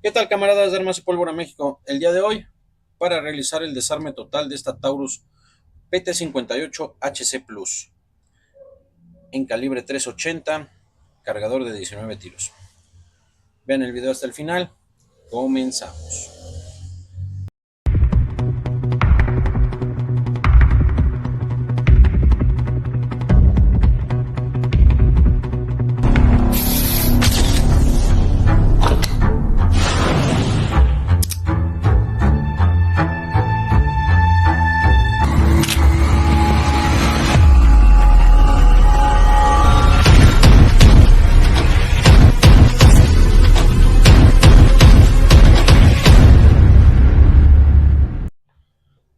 ¿Qué tal, camaradas de Armas y Pólvora México? El día de hoy, para realizar el desarme total de esta Taurus PT-58 HC Plus en calibre 380, cargador de 19 tiros. Vean el video hasta el final. Comenzamos.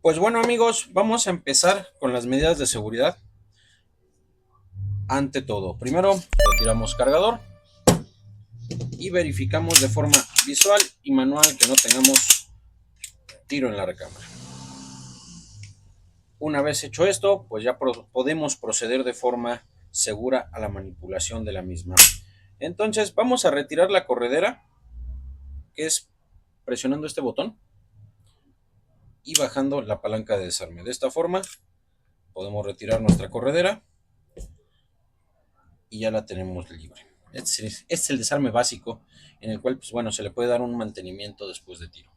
Pues bueno, amigos, vamos a empezar con las medidas de seguridad. Ante todo, primero retiramos cargador y verificamos de forma visual y manual que no tengamos tiro en la recámara. Una vez hecho esto, pues ya podemos proceder de forma segura a la manipulación de la misma. Entonces vamos a retirar la corredera, que es presionando este botón y bajando la palanca de desarme. De esta forma podemos retirar nuestra corredera y ya la tenemos libre. Este es el desarme básico, en el cual, pues bueno, se le puede dar un mantenimiento después de tiro.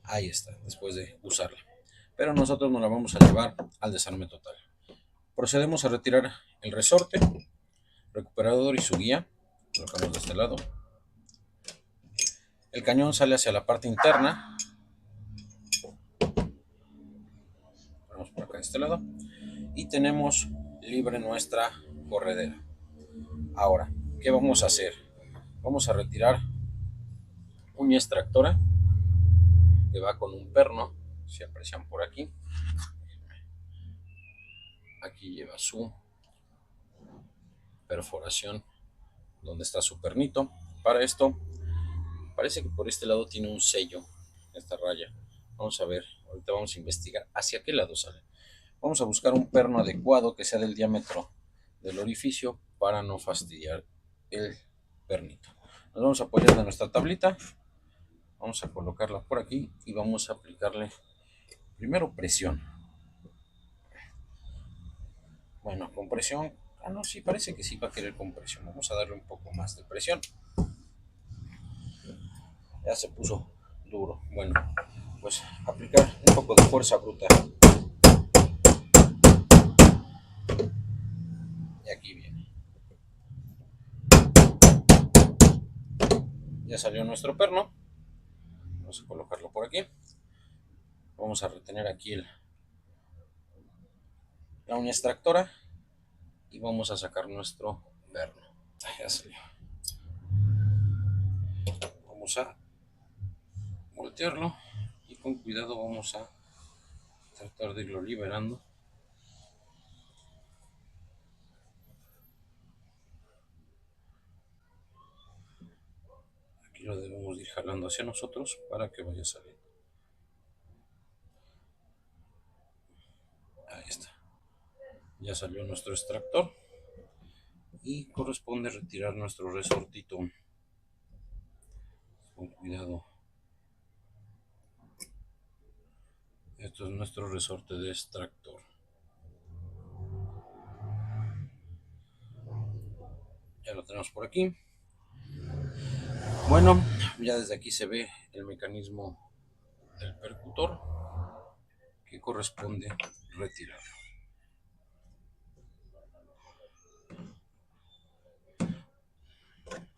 Ahí está, después de usarla. Pero nosotros nos la vamos a llevar al desarme total. Procedemos a retirar el resorte, recuperador y su guía. Colocamos de este lado. El cañón sale hacia la parte interna. Vamos por acá de este lado. Y tenemos libre nuestra corredera. Ahora, ¿qué vamos a hacer? Vamos a retirar uña extractora que va con un perno. Si aprecian por aquí. Aquí lleva su perforación donde está su pernito. Para esto, parece que por este lado tiene un sello, esta raya. Vamos a ver, ahorita vamos a investigar hacia qué lado sale. Vamos a buscar un perno adecuado que sea del diámetro del orificio para no fastidiar el pernito. Nos vamos a apoyar de nuestra tablita, vamos a colocarla por aquí y vamos a aplicarle primero presión. Bueno, con presión, no, sí, parece que sí va a querer con presión. Vamos a darle un poco más de presión. Ya se puso duro. Bueno, pues aplicar un poco de fuerza bruta. Y aquí viene. Ya salió nuestro perno. Vamos a colocarlo por aquí. Vamos a retener aquí la uña extractora y vamos a sacar nuestro perno. Ya salió. Vamos a voltearlo y con cuidado vamos a tratar de irlo liberando. Aquí lo debemos ir jalando hacia nosotros para que vaya saliendo. Ahí está. Ya salió nuestro extractor y corresponde retirar nuestro resortito con cuidado. Esto es nuestro resorte de extractor. Ya lo tenemos por aquí. Bueno, ya desde aquí se ve el mecanismo del percutor que corresponde retirar.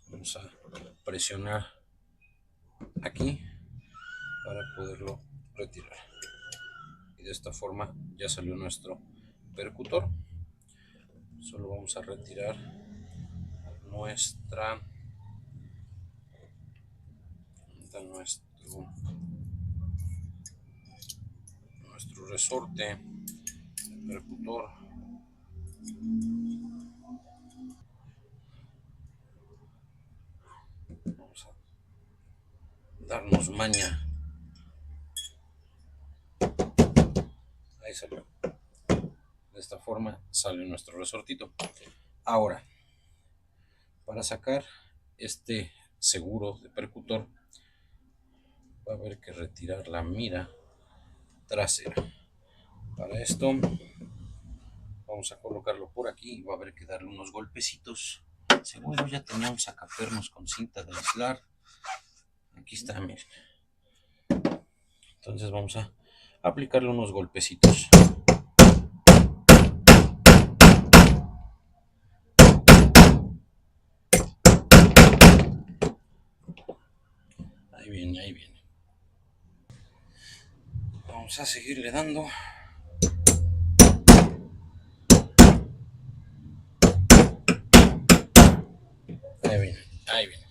Vamos a presionar aquí para poderlo retirar. Y de esta forma ya salió nuestro percutor. Solo vamos a retirar nuestro resorte, el percutor. Vamos a darnos maña. Ahí salió. De esta forma sale nuestro resortito. Ahora, para sacar este seguro de percutor, va a haber que retirar la mira trasera. Para esto vamos a colocarlo por aquí y va a haber que darle unos golpecitos. Seguro ya tenía un sacapernos con cinta de aislar. Aquí está, miren. Entonces vamos a aplicarle unos golpecitos. Ahí viene, ahí viene. Vamos a seguirle dando. Ahí viene, ahí viene.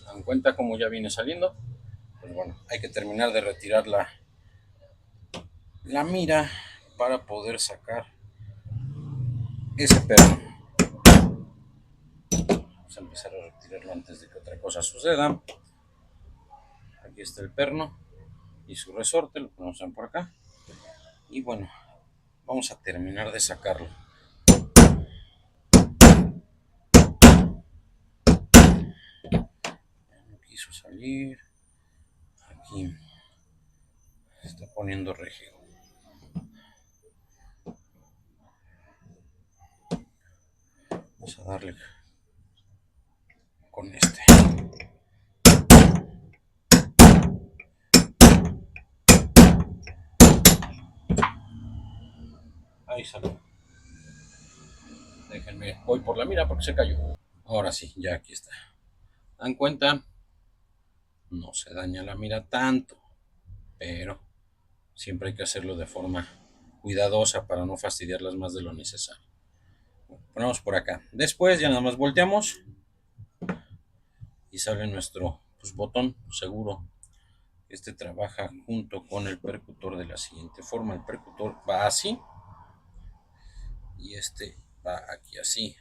Dan cuenta como ya viene saliendo. Pues bueno, hay que terminar de retirar la mira para poder sacar ese perno. Vamos a empezar a retirarlo antes de que otra cosa suceda. Aquí está el perno y su resorte, lo ponemos por acá. Y bueno, vamos a terminar de sacarlo. No quiso salir. Aquí se está poniendo rígido. Vamos a darle con este. Ahí salió. Déjenme, voy por la mira porque se cayó. Ahora sí, ya aquí está. Dan cuenta, no se daña la mira tanto, pero siempre hay que hacerlo de forma cuidadosa para no fastidiarlas más de lo necesario. Ponemos por acá. Después ya nada más volteamos y sale nuestro botón seguro. Este trabaja junto con el percutor de la siguiente forma. El percutor va así y este va aquí así.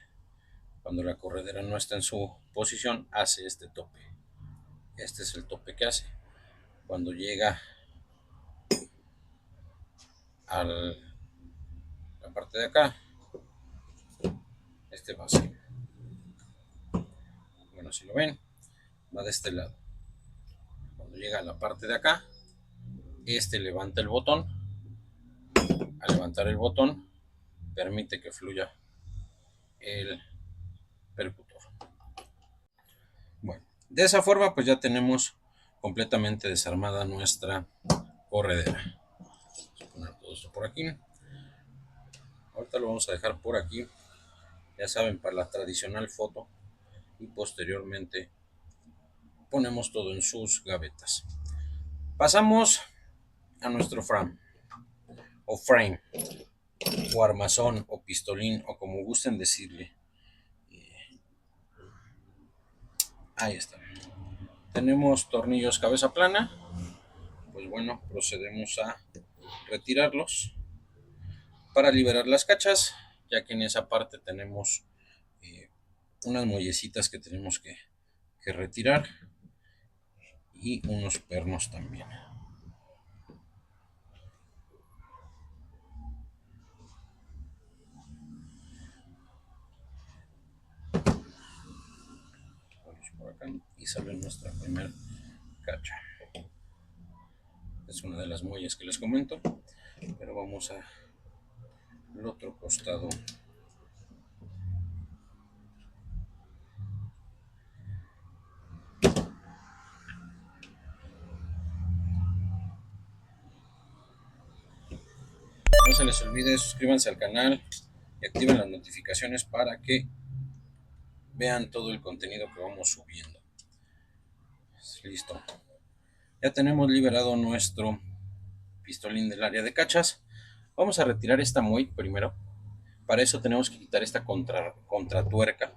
Cuando la corredera no está en su posición, hace este tope. Este es el tope que hace. Cuando llega a la parte de acá, este va así. Bueno, si lo ven, va de este lado. Cuando llega a la parte de acá, este levanta el botón. Al levantar el botón, permite que fluya el percutor. Bueno, de esa forma pues ya tenemos completamente desarmada nuestra corredera. Vamos a poner todo esto por aquí. Ahorita lo vamos a dejar por aquí, ya saben, para la tradicional foto, y posteriormente ponemos todo en sus gavetas. Pasamos a nuestro frame o frame o armazón o pistolín o como gusten decirle. Ahí está. Tenemos tornillos cabeza plana. Pues bueno, procedemos a retirarlos para liberar las cachas, ya que en esa parte tenemos unas muellecitas que tenemos que retirar y unos pernos también. Vamos por acá y sale nuestra primera cacha. Es una de las muelles que les comento, pero vamos al otro costado. No se les olvide, suscríbanse al canal y activen las notificaciones para que vean todo el contenido que vamos subiendo. Listo. Ya tenemos liberado nuestro pistolín del área de cachas. Vamos a retirar esta muelle primero. Para eso tenemos que quitar esta contratuerca,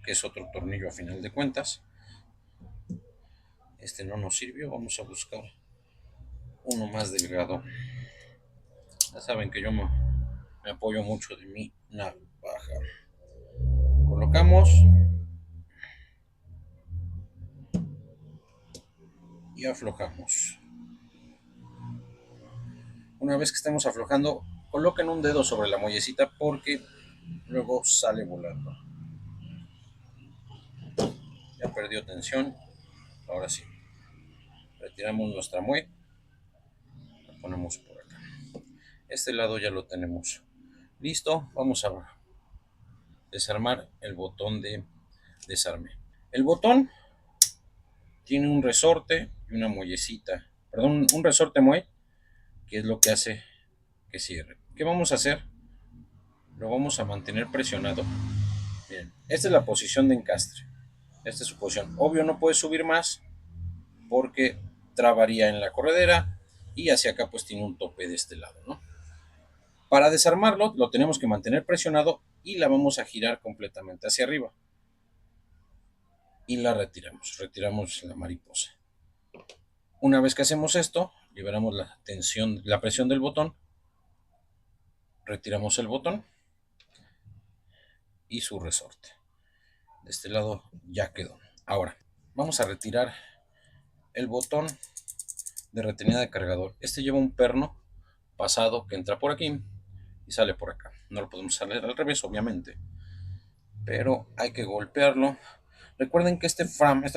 que es otro tornillo a final de cuentas. Este no nos sirvió, vamos a buscar uno más delgado. Ya saben que yo me apoyo mucho de mi navaja. Colocamos y aflojamos. Una vez que estemos aflojando, coloquen un dedo sobre la muellecita porque luego sale volando. Ya no perdió tensión. Ahora sí, retiramos nuestra muelle, la ponemos por acá. Este lado ya lo tenemos listo. Vamos a desarmar el botón de desarme. El botón tiene un resorte y una muellecita, perdón, un resorte muelle, que es lo que hace que cierre. ¿Qué vamos a hacer? Lo vamos a mantener presionado. Miren, esta es la posición de encastre. Esta es su posición. Obvio no puede subir más porque trabaría en la corredera, y hacia acá pues tiene un tope de este lado, ¿no? Para desarmarlo lo tenemos que mantener presionado y la vamos a girar completamente hacia arriba. Y la retiramos la mariposa. Una vez que hacemos esto, liberamos la tensión, la presión del botón, retiramos el botón y su resorte. De este lado ya quedó. Ahora, vamos a retirar el botón de retenida de cargador. Este lleva un perno pasado que entra por aquí y sale por acá. No lo podemos salir al revés, obviamente, pero hay que golpearlo. Recuerden que esta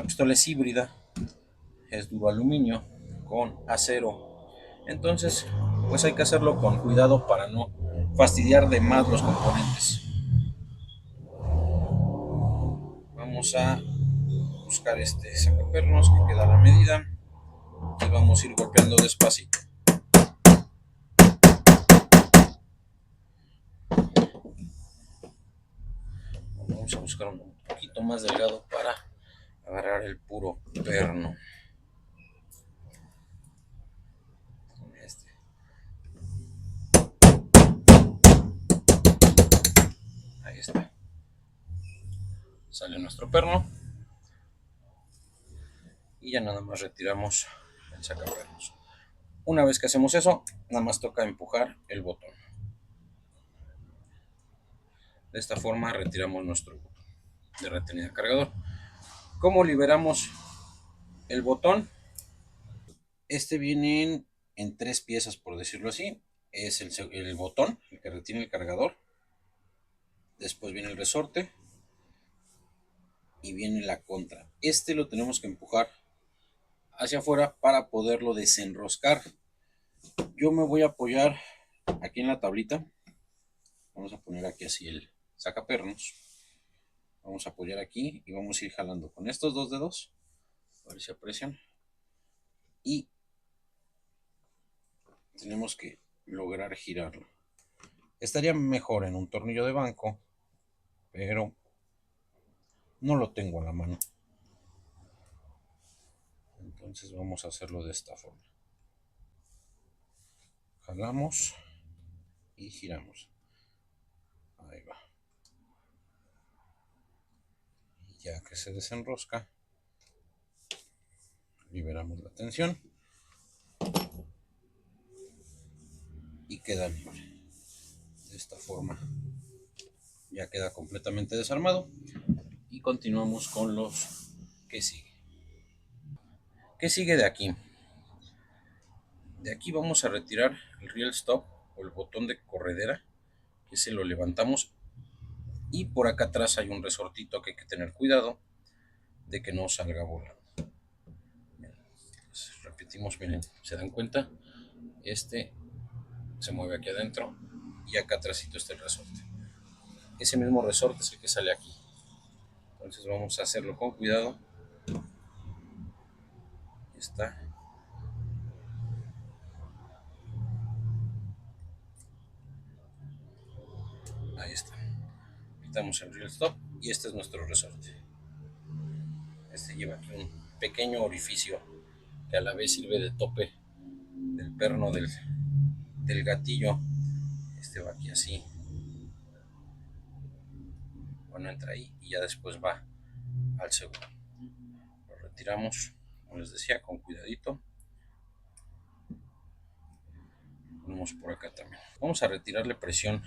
pistola es híbrida, es duro aluminio con acero, entonces pues hay que hacerlo con cuidado para no fastidiar de más los componentes. Vamos a buscar este sacapernos que queda a la medida y vamos a ir golpeando despacito. Vamos a buscar un poquito más delgado para agarrar el puro perno. Ahí está. Sale nuestro perno y ya nada más retiramos el sacapernos. Una vez que hacemos eso, nada más toca empujar el botón. De esta forma retiramos nuestro botón de retenida de cargador. ¿Cómo liberamos el botón? Este viene en tres piezas, por decirlo así. Es el botón, el que retiene el cargador. Después viene el resorte y viene la contra. Este lo tenemos que empujar hacia afuera para poderlo desenroscar. Yo me voy a apoyar aquí en la tablita. Vamos a poner aquí así el sacapernos. Vamos a apoyar aquí y vamos a ir jalando con estos dos dedos. A ver si aprecian. Y tenemos que lograr girarlo. Estaría mejor en un tornillo de banco, pero no lo tengo a la mano. Entonces vamos a hacerlo de esta forma. Jalamos y giramos. Ahí va. Y ya que se desenrosca, liberamos la tensión y queda libre. De esta forma ya queda completamente desarmado y continuamos con los que sigue. ¿Qué sigue de aquí? De aquí vamos a retirar el reel stop o el botón de corredera, que se lo levantamos, y por acá atrás hay un resortito que hay que tener cuidado de que no salga volando. Pues repetimos, miren, se dan cuenta, este se mueve aquí adentro y acá atrásito está el resorte. Ese mismo resorte es el que sale aquí. Entonces vamos a hacerlo con cuidado. Ahí está. Ahí está. Quitamos el reel stop y este es nuestro resorte. Este lleva aquí un pequeño orificio que a la vez sirve de tope del perno del gatillo. Este va aquí así. Bueno, entra ahí y ya después va al segundo. Lo retiramos, como les decía, con cuidadito. Ponemos por acá también. Vamos a retirarle presión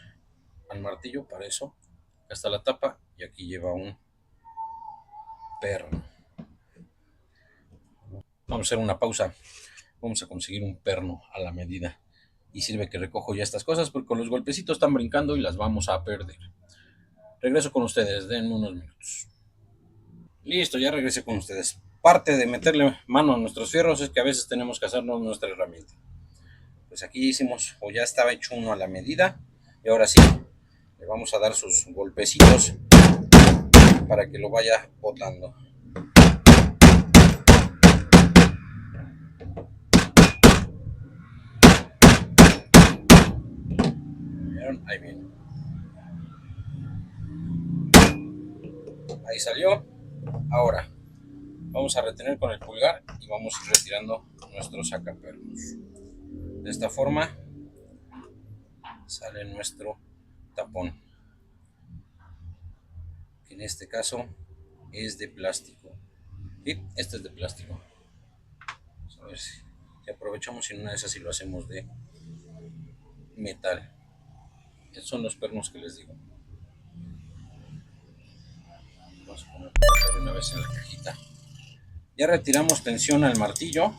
al martillo. Para eso está la tapa y aquí lleva un perno. Vamos a hacer una pausa. Vamos a conseguir un perno a la medida. Y sirve que recojo ya estas cosas porque con los golpecitos están brincando y las vamos a perder. Regreso con ustedes, den unos minutos. Listo, ya regresé con ustedes. Parte de meterle mano a nuestros fierros es que a veces tenemos que hacernos nuestra herramienta. Pues aquí hicimos, o ya estaba hecho uno a la medida, y ahora sí, le vamos a dar sus golpecitos para que lo vaya botando. ¿Vieron? Ahí viene. Ahí salió. Ahora vamos a retener con el pulgar y vamos a ir retirando nuestro sacapernos. De esta forma sale nuestro tapón, que en este caso es de plástico. Y este es de plástico. Vamos a ver si aprovechamos en una de esas y lo hacemos de metal. Estos son los pernos que les digo. Vamos a poner de una vez en la cajita. Ya retiramos tensión al martillo.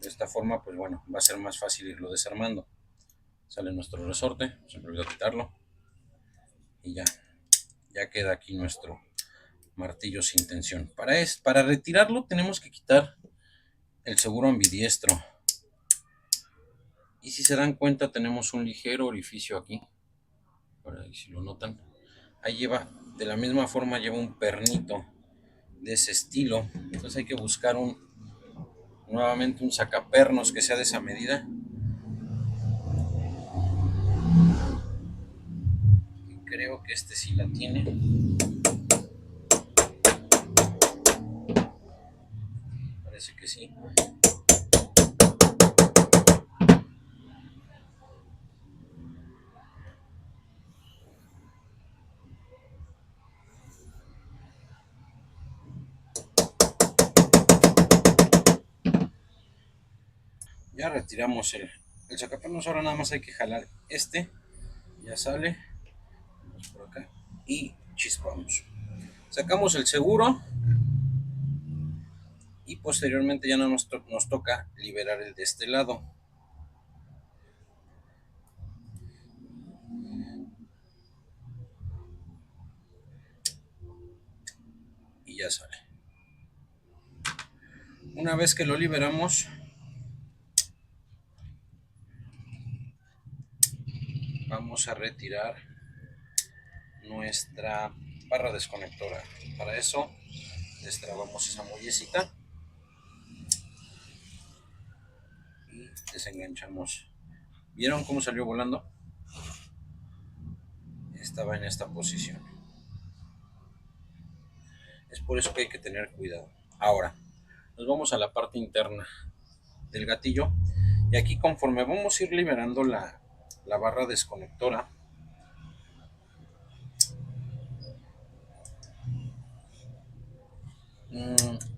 De esta forma, pues bueno, va a ser más fácil irlo desarmando. Sale nuestro resorte, se me olvidó quitarlo. Y ya queda aquí nuestro martillo sin tensión. Para retirarlo tenemos que quitar el seguro ambidiestro. Y si se dan cuenta tenemos un ligero orificio aquí. Por ahí si lo notan. Ahí lleva, de la misma forma lleva un pernito de ese estilo. Entonces hay que buscar nuevamente un sacapernos que sea de esa medida. Y creo que este sí la tiene. Parece que sí. Ya retiramos el sacapernos. Ahora nada más hay que jalar este. Ya sale. Vamos por acá. Y chispamos. Sacamos el seguro. Y posteriormente ya nos toca liberar el de este lado. Y ya sale. Una vez que lo liberamos, vamos a retirar nuestra barra desconectora. Para eso destrabamos esa muellecita y desenganchamos. ¿Vieron cómo salió volando? Estaba en esta posición. Es por eso que hay que tener cuidado. Ahora, nos vamos a la parte interna del gatillo y aquí conforme vamos a ir liberando la barra desconectora,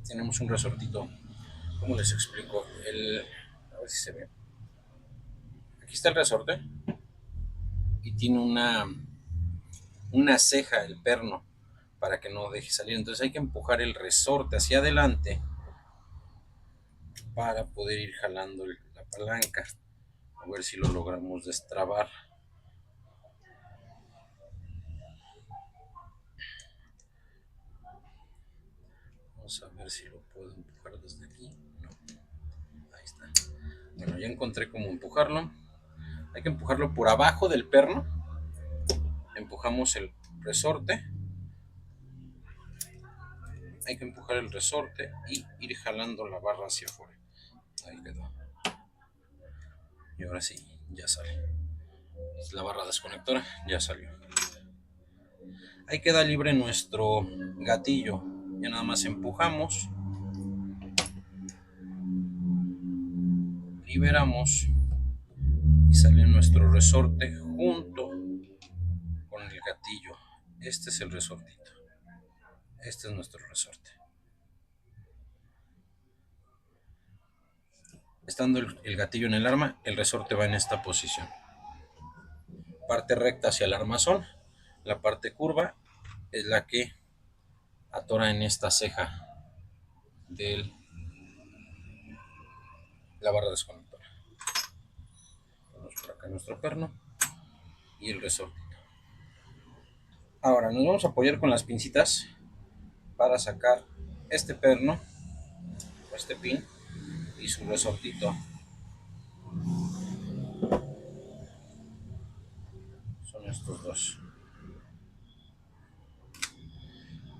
tenemos un resortito. ¿Cómo les explico? A ver si se ve. Aquí está el resorte y tiene una ceja, el perno, para que no deje salir. Entonces hay que empujar el resorte hacia adelante para poder ir jalando la palanca. A ver si lo logramos destrabar. Vamos a ver si lo puedo empujar desde aquí. No. Ahí está. Bueno, ya encontré cómo empujarlo. Hay que empujarlo por abajo del perno. Empujamos el resorte. Hay que empujar el resorte y ir jalando la barra hacia afuera. Ahí quedó. Y ahora sí, ya sale. Es la barra desconectora, ya salió. Ahí queda libre nuestro gatillo. Ya nada más empujamos. Liberamos. Y sale nuestro resorte junto con el gatillo. Este es el resortito. Este es nuestro resorte. Estando el gatillo en el arma, el resorte va en esta posición. Parte recta hacia el armazón. La parte curva es la que atora en esta ceja de la barra desconectora. Ponemos por acá nuestro perno y el resorte. Ahora nos vamos a apoyar con las pincitas para sacar este perno, este pin y su resortito. Son estos dos.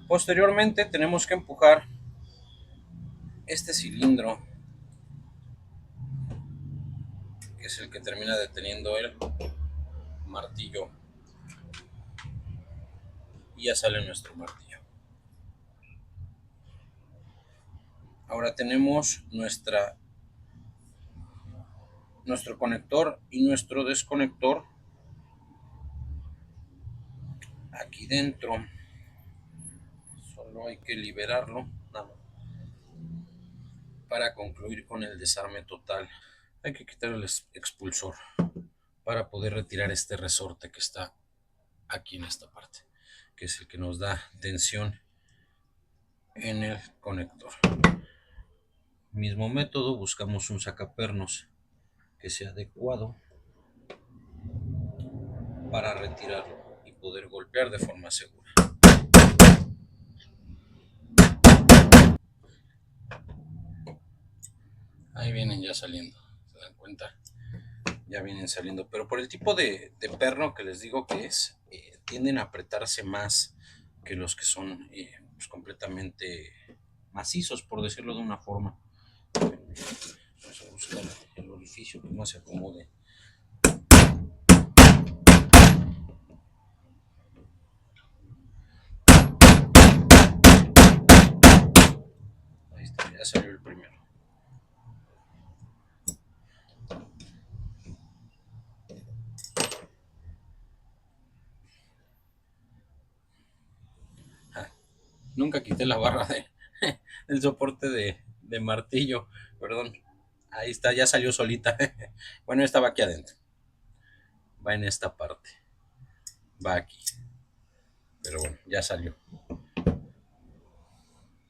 Posteriormente tenemos que empujar este cilindro, que es el que termina deteniendo el martillo, y ya sale nuestro martillo. Ahora tenemos nuestro conector y nuestro desconector aquí dentro. Solo hay que liberarlo para concluir con el desarme total. Hay que quitar el expulsor para poder retirar este resorte que está aquí en esta parte, que es el que nos da tensión en el conector. Mismo método, buscamos un sacapernos que sea adecuado para retirarlo y poder golpear de forma segura. Ahí vienen ya saliendo, ¿se dan cuenta? Ya vienen saliendo, pero por el tipo de perno que les digo que es, tienden a apretarse más que los que son pues completamente macizos, por decirlo de una forma. Vamos a buscar el orificio que más se acomode. Ahí está, ya salió el primero. Ah, nunca quité la barra del soporte de martillo, perdón. Ahí está, ya salió solita. Bueno, estaba aquí adentro. Va en esta parte. Va aquí. Pero bueno, ya salió.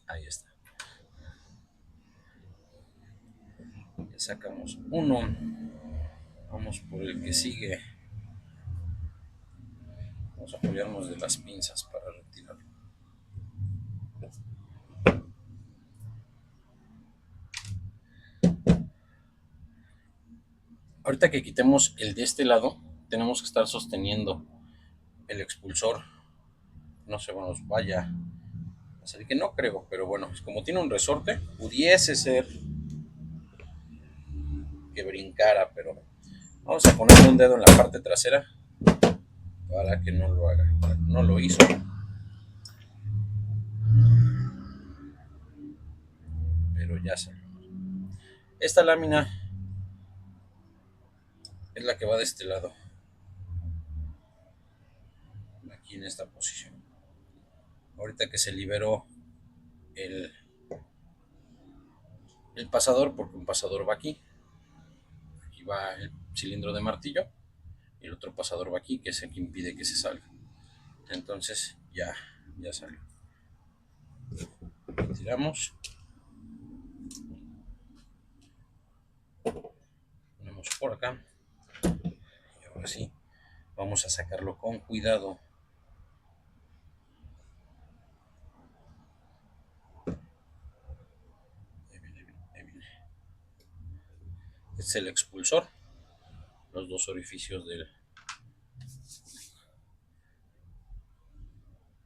Ahí está. Ya sacamos uno. Vamos por el que sigue. Vamos a apoyarnos de las pinzas para retirarlo. Ahorita que quitemos el de este lado, tenemos que estar sosteniendo el expulsor. No se nos vaya a salir, que no creo, pero bueno, como tiene un resorte, pudiese ser que brincara, pero vamos a ponerle un dedo en la parte trasera para que no lo haga. No lo hizo. Pero ya salió. Esta lámina es la que va de este lado, aquí en esta posición. Ahorita que se liberó el, el pasador, porque un pasador va aquí, aquí va el cilindro de martillo, y el otro pasador va aquí, que es el que impide que se salga. Entonces ya salió. Tiramos, ponemos por acá, y ahora sí, vamos a sacarlo con cuidado. Ahí viene, ahí viene. Este es el expulsor, los dos orificios de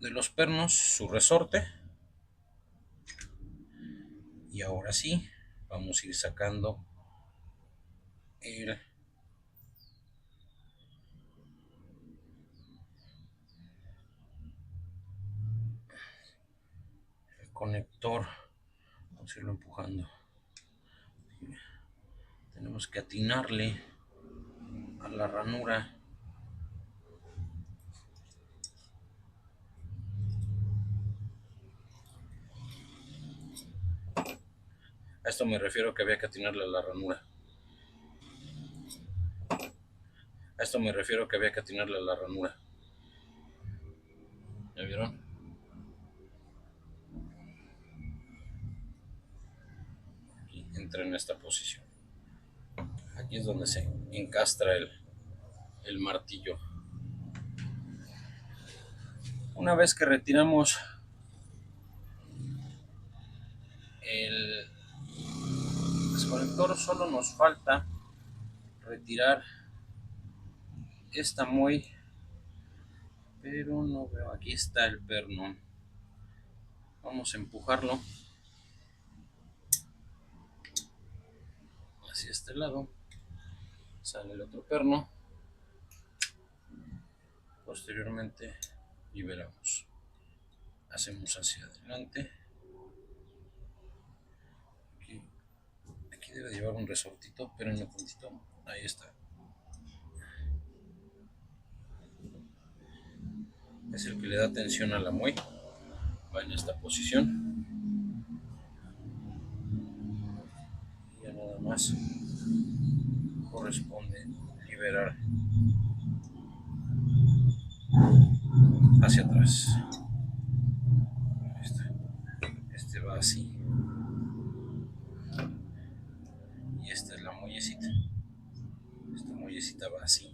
los pernos, su resorte. Y ahora sí, vamos a ir sacando el conector. Vamos a irlo empujando. Tenemos que atinarle a la ranura. A esto me refiero que había que atinarle a la ranura. A esto me refiero que había que atinarle a la ranura. ¿Ya vieron? Y entra en esta posición. Aquí es donde se encastra el martillo. Una vez que retiramos el desconector. Solo nos falta retirar esta muelle, pero no veo. Aquí está el perno. Vamos a empujarlo hacia este lado. Sale el otro perno. Posteriormente liberamos. Hacemos hacia adelante. Aquí debe llevar un resortito, pero en un puntito. Ahí está. Es el que le da tensión a la muelle. Va en esta posición. Y ya nada más corresponde liberar hacia atrás. Este va así. Y esta es la muellecita. Esta muellecita va así.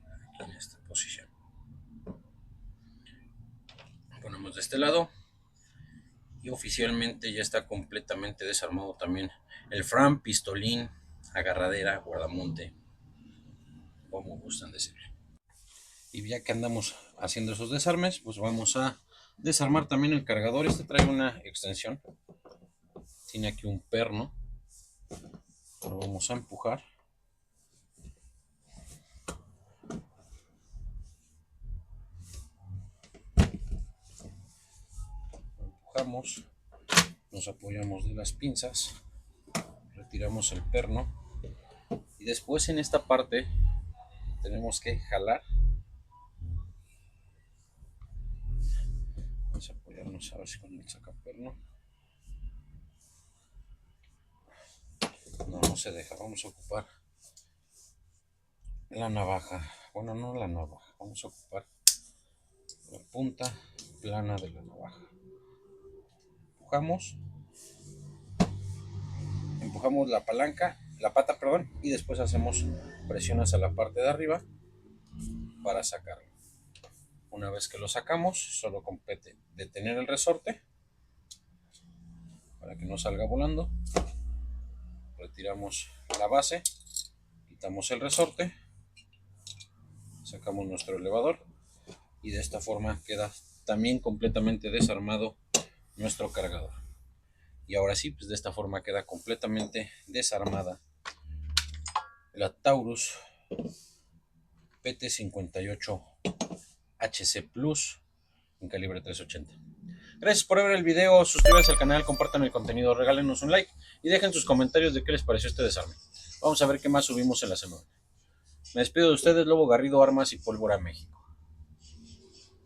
Aquí en esta posición. Ponemos de este lado. Y oficialmente ya está completamente desarmado también el Fram, pistolín, agarradera, guardamonte, como gustan decir. Y ya que andamos haciendo esos desarmes, pues vamos a desarmar también el cargador. Este trae una extensión, tiene aquí un perno, lo vamos a empujar. Lo empujamos, nos apoyamos de las pinzas, retiramos el perno y después en esta parte tenemos que jalar. Vamos a apoyarnos a ver si con el sacaperno. No se deja. Vamos a ocupar la navaja. Bueno, no la navaja. Vamos a ocupar la punta plana de la navaja. Empujamos la palanca, la pata, perdón, y después hacemos presiones a la parte de arriba para sacarlo. Una vez que lo sacamos, solo compete detener el resorte para que no salga volando. Retiramos la base, quitamos el resorte, sacamos nuestro elevador y de esta forma queda también completamente desarmado nuestro cargador. Y ahora sí, pues de esta forma queda completamente desarmada la Taurus PT58 HC Plus en calibre 380. Gracias por ver el video, suscríbanse al canal, compartan el contenido, regálenos un like y dejen sus comentarios de qué les pareció este desarme. Vamos a ver qué más subimos en la semana. Me despido de ustedes, Lobo Garrido, Armas y Pólvora, México.